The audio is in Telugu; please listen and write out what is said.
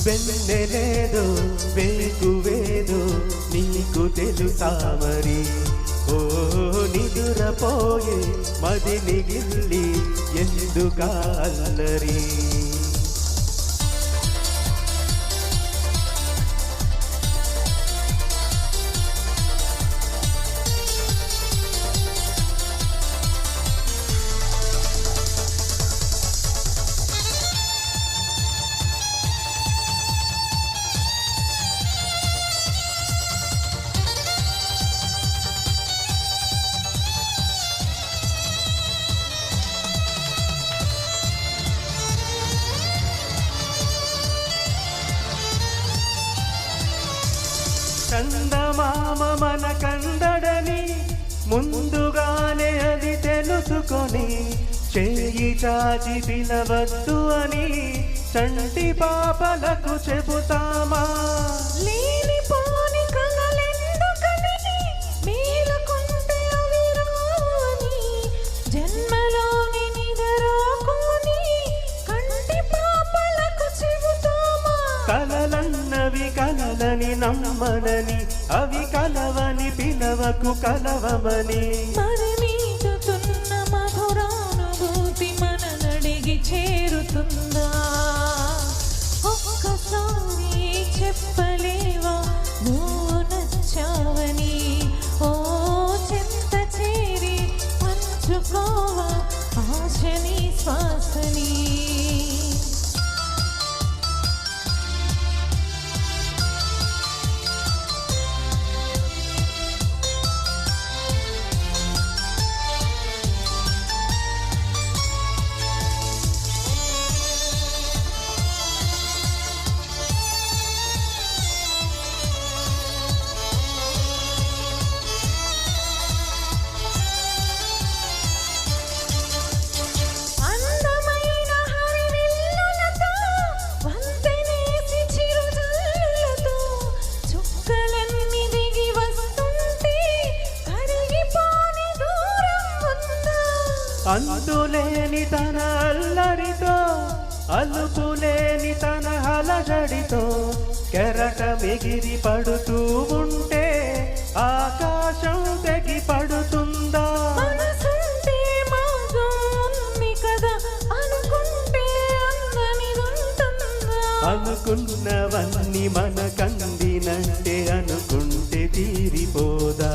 వెన్నెలేదో వేకువేదో నీకు తెలుసా మరి? ఓ నిదురపోయే మదిని గిల్లి ఎందుకా అల్లరి? చందమామ మన కందడని ముందుగానే అది తెలుసుకొని చేయి చాచి పిలవద్దు అని చంటి పాపలకు చెబుతామా? కలలన్నవి కలలని నమ్మనని, అవి కలవని పిలవకు కలవమని. మరిమీదుతున్న మధురానుభూతి మననడిగి చేరుతుందా? ఒక్కసారి చెప్పలేవా నువ్వు నచ్చావని? ఓ చెంత చేరి పంచుకోవా ఆశని శ్వాసని. అందులేని తన అల్లరితో, అలుపులేని తన అలజడితో కెరటమెగిరి పడుతూ ఉంటే ఆకాశం తెగి పడుతుందా? మనసుంటే మాగుంది కదా అనుకుంటే అందనిదుంటుందా? అనుకున్నవన్నీ మనకందినంటే అనుకుంటే తీరిపోదా?